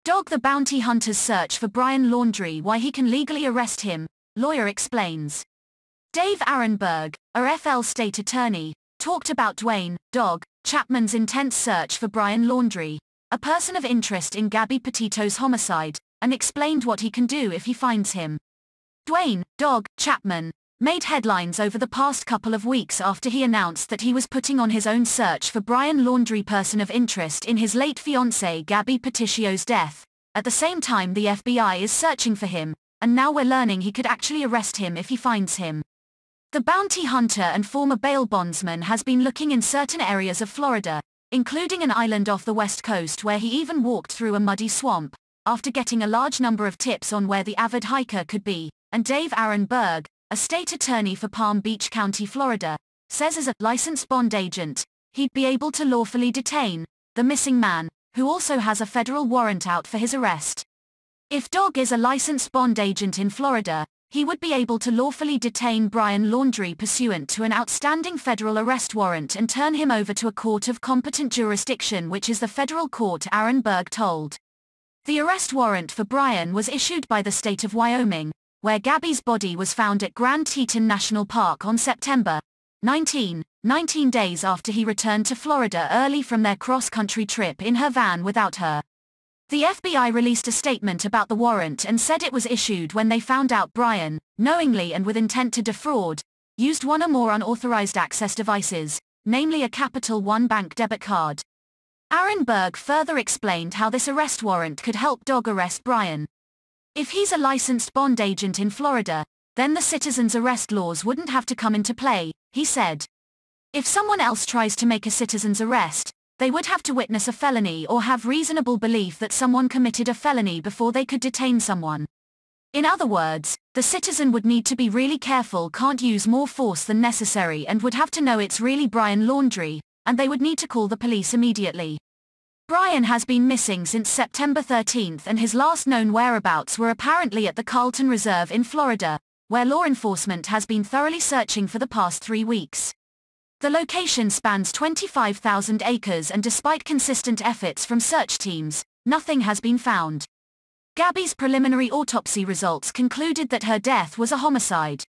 Dog the bounty hunters search for Brian Laundrie, why he can legally arrest him, lawyer explains. Dave Aronberg, a FL state attorney, talked about Duane, Dog, Chapman's intense search for Brian Laundrie, a person of interest in Gabby Petito's homicide, and explained what he can do if he finds him. Duane, Dog, Chapman, made headlines over the past couple of weeks after he announced that he was putting on his own search for Brian Laundrie, person of interest in his late fiancé Gabby Petito's death. At the same time, the FBI is searching for him, and now we're learning he could actually arrest him if he finds him. The bounty hunter and former bail bondsman has been looking in certain areas of Florida, including an island off the west coast where he even walked through a muddy swamp, after getting a large number of tips on where the avid hiker could be, and Dave Aronberg, a state attorney for Palm Beach County, Florida, says as a licensed bond agent, he'd be able to lawfully detain the missing man, who also has a federal warrant out for his arrest. If Dog is a licensed bond agent in Florida, he would be able to lawfully detain Brian Laundrie pursuant to an outstanding federal arrest warrant and turn him over to a court of competent jurisdiction, which is the federal court, Aronberg told. The arrest warrant for Brian was issued by the state of Wyoming, where Gabby's body was found at Grand Teton National Park on September 19 days after he returned to Florida early from their cross-country trip in her van without her. The FBI released a statement about the warrant and said it was issued when they found out Brian, knowingly and with intent to defraud, used one or more unauthorized access devices, namely a Capital One bank debit card. Aronberg further explained how this arrest warrant could help Dog arrest Brian. If he's a licensed bond agent in Florida, then the citizen's arrest laws wouldn't have to come into play, he said. If someone else tries to make a citizen's arrest, they would have to witness a felony or have reasonable belief that someone committed a felony before they could detain someone. In other words, the citizen would need to be really careful, can't use more force than necessary, and would have to know it's really Brian Laundrie, and they would need to call the police immediately. Brian has been missing since September 13, and his last known whereabouts were apparently at the Carlton Reserve in Florida, where law enforcement has been thoroughly searching for the past 3 weeks. The location spans 25,000 acres, and despite consistent efforts from search teams, nothing has been found. Gabby's preliminary autopsy results concluded that her death was a homicide.